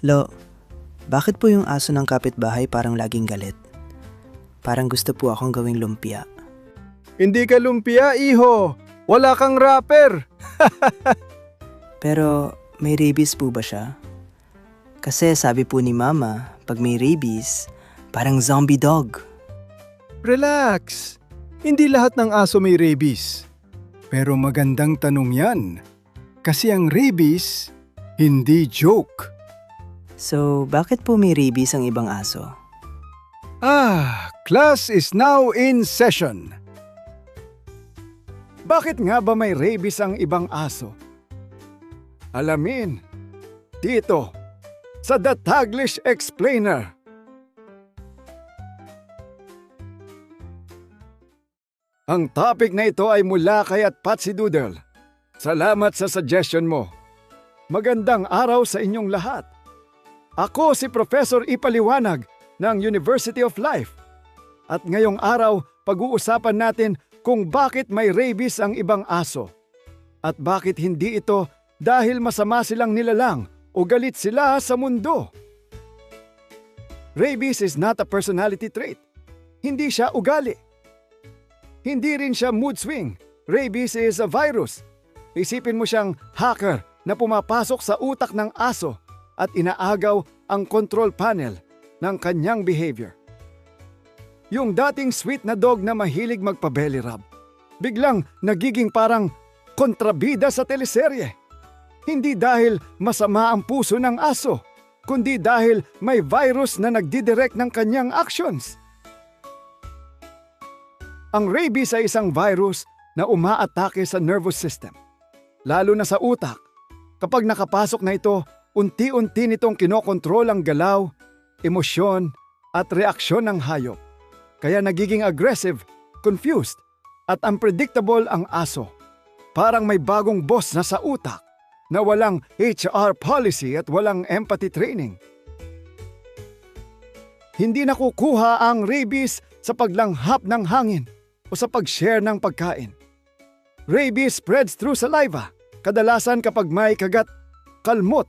Lo, bakit po yung aso ng kapitbahay parang laging galit? Parang gusto po akong gawing lumpia. Hindi ka lumpia, iho. Wala kang wrapper. Pero may rabies po ba siya? Kasi sabi po ni Mama, pag may rabies, parang zombie dog. Relax. Hindi lahat ng aso may rabies. Pero magandang tanong yan. Kasi ang rabies, hindi joke. So, bakit po may rabies ang ibang aso? Class is now in session. Bakit nga ba may rabies ang ibang aso? Alamin, dito, sa The Taglish Explainer. Ang topic na ito ay mula kay Patsy Doodle. Salamat sa suggestion mo. Magandang araw sa inyong lahat. Ako si Professor Ipaliwanag ng University of Life. At ngayong araw, pag-uusapan natin kung bakit may rabies ang ibang aso. At bakit hindi ito dahil masama silang nilalang o galit sila sa mundo. Rabies is not a personality trait. Hindi siya ugali. Hindi rin siya mood swing. Rabies is a virus. Isipin mo siyang hacker na pumapasok sa utak ng aso at inaagaw ang control panel ng kanyang behavior. Yung dating sweet na dog na mahilig magpa-belly rub, biglang nagiging parang kontrabida sa teleserye. Hindi dahil masama ang puso ng aso, kundi dahil may virus na nagdidirect ng kanyang actions. Ang rabies ay isang virus na umaatake sa nervous system, lalo na sa utak. Kapag nakapasok na ito, unti-unti nitong kinokontrol ang galaw, emosyon at reaksyon ng hayop. Kaya nagiging aggressive, confused at unpredictable ang aso. Parang may bagong boss na sa utak na walang HR policy at walang empathy training. Hindi nakukuha ang rabies sa paglanghap ng hangin o sa pag-share ng pagkain. Rabies spreads through saliva, kadalasan kapag may kagat, kalmot,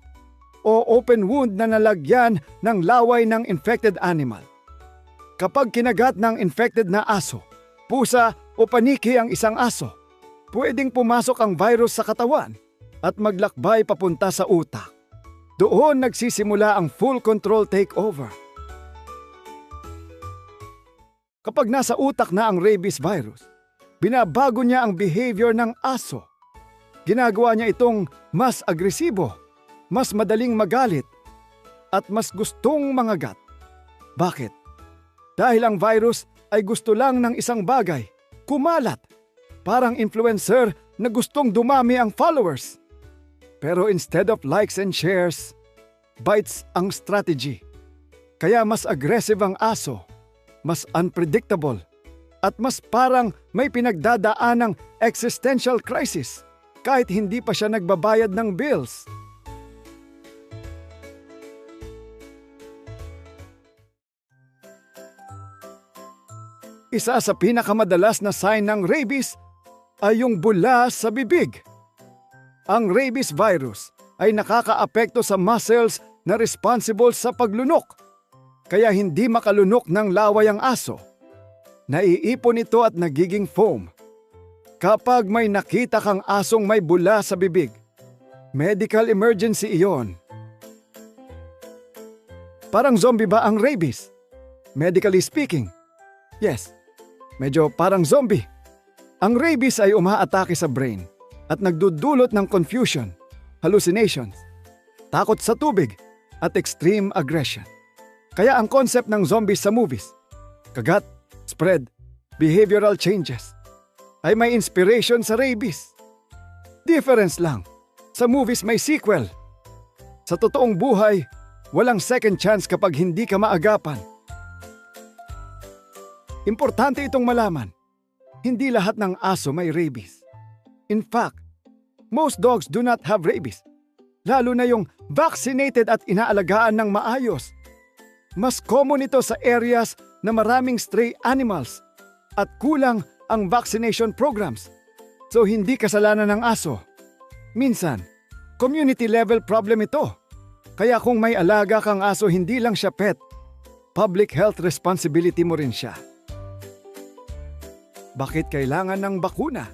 o open wound na nalagyan ng laway ng infected animal. Kapag kinagat ng infected na aso, pusa o paniki ang isang aso, pwedeng pumasok ang virus sa katawan at maglakbay papunta sa utak. Doon nagsisimula ang full control takeover. Kapag nasa utak na ang rabies virus, binabago niya ang behavior ng aso. Ginagawa niya itong mas agresibo, mas madaling magalit, at mas gustong mangagat. Bakit? Dahil ang virus ay gusto lang ng isang bagay, kumalat. Parang influencer na gustong dumami ang followers. Pero instead of likes and shares, bites ang strategy. Kaya mas aggressive ang aso, mas unpredictable, at mas parang may pinagdadaan ng existential crisis kahit hindi pa siya nagbabayad ng bills. Isa sa pinakamadalas na sign ng rabies ay yung bula sa bibig. Ang rabies virus ay nakakaapekto sa muscles na responsible sa paglunok, kaya hindi makalunok ng laway ang aso. Naiipon ito at nagiging foam. Kapag may nakita kang asong may bula sa bibig, medical emergency iyon. Parang zombie ba ang rabies? Medically speaking, yes, medyo parang zombie. Ang rabies ay umaatake sa brain at nagdudulot ng confusion, hallucinations, takot sa tubig at extreme aggression. Kaya ang concept ng zombies sa movies, kagat, spread, behavioral changes, ay may inspiration sa rabies. Difference lang, sa movies may sequel. Sa totoong buhay, walang second chance kapag hindi ka maagapan. Importante itong malaman, hindi lahat ng aso may rabies. In fact, most dogs do not have rabies, lalo na yung vaccinated at inaalagaan ng maayos. Mas common ito sa areas na maraming stray animals at kulang ang vaccination programs. So hindi kasalanan ng aso. Minsan, community level problem ito. Kaya kung may alaga kang aso, hindi lang siya pet. Public health responsibility mo rin siya. Bakit kailangan ng bakuna?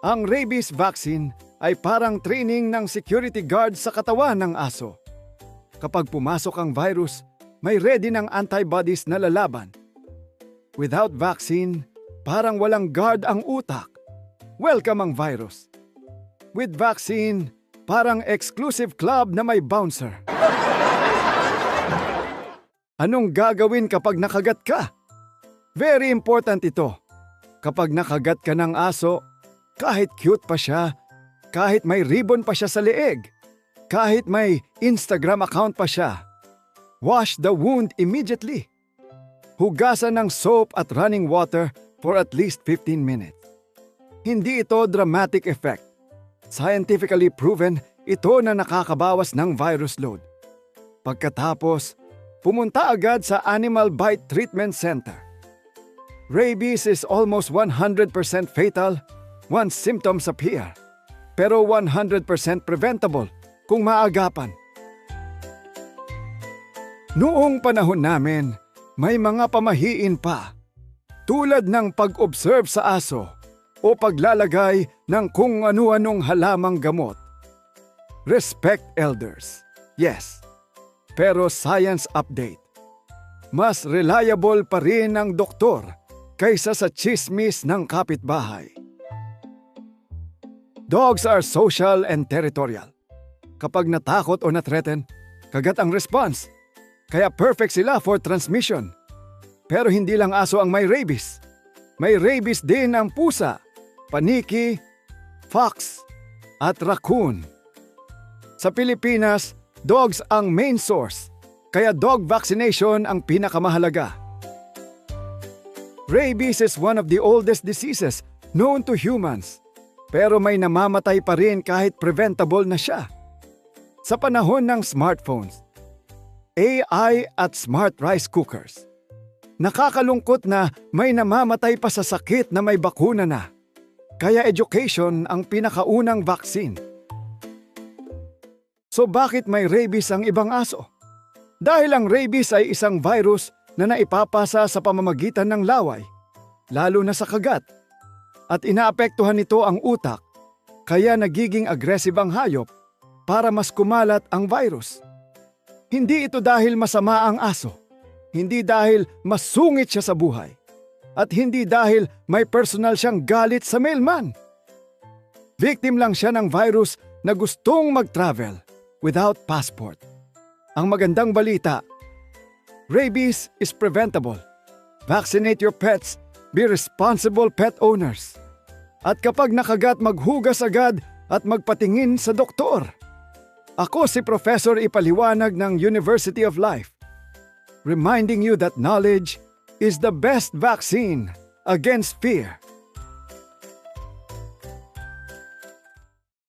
Ang rabies vaccine ay parang training ng security guard sa katawan ng aso. Kapag pumasok ang virus, may ready ng antibodies na lalaban. Without vaccine, parang walang guard ang utak. Welcome ang virus. With vaccine, parang exclusive club na may bouncer. Anong gagawin kapag nakagat ka? Very important ito. Kapag nakagat ka ng aso, kahit cute pa siya, kahit may ribbon pa siya sa leeg, kahit may Instagram account pa siya, wash the wound immediately. Hugasan ng soap at running water for at least 15 minutes. Hindi ito dramatic effect. Scientifically proven, ito na nakakabawas ng virus load. Pagkatapos, pumunta agad sa Animal Bite Treatment Center. Rabies is almost 100% fatal once symptoms appear, pero 100% preventable kung maagapan. Noong panahon namin, may mga pamahiin pa, tulad ng pag-observe sa aso o paglalagay ng kung ano-anong halamang gamot. Respect elders, yes, pero science update. Mas reliable pa rin ang doktor kaysa sa chismis ng kapitbahay. Dogs are social and territorial. Kapag natakot o na-threaten, kagat ang response. Kaya perfect sila for transmission. Pero hindi lang aso ang may rabies. May rabies din ang pusa, paniki, fox, at raccoon. Sa Pilipinas, dogs ang main source, kaya dog vaccination ang pinakamahalaga. Rabies is one of the oldest diseases known to humans, pero may namamatay pa rin kahit preventable na siya. Sa panahon ng smartphones, AI at smart rice cookers, nakakalungkot na may namamatay pa sa sakit na may bakuna na. Kaya education ang pinakaunang vaccine. So bakit may rabies ang ibang aso? Dahil ang rabies ay isang virus na naipapasa sa pamamagitan ng laway, lalo na sa kagat. At inaapektuhan nito ang utak, kaya nagiging aggressive ang hayop para mas kumalat ang virus. Hindi ito dahil masama ang aso, hindi dahil masungit siya sa buhay, at hindi dahil may personal siyang galit sa mailman. Victim lang siya ng virus na gustong mag-travel without passport. Ang magandang balita, rabies is preventable. Vaccinate your pets, be responsible pet owners. At kapag nakagat, maghugas agad at magpatingin sa doktor. Ako si Professor Ipaliwanag ng University of Life, reminding you that knowledge is the best vaccine against fear.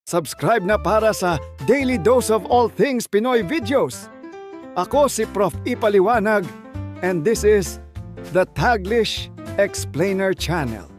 Subscribe na para sa Daily Dose of All Things Pinoy videos. Ako si Prof. Ipaliwanag and this is the Taglish Explainer Channel.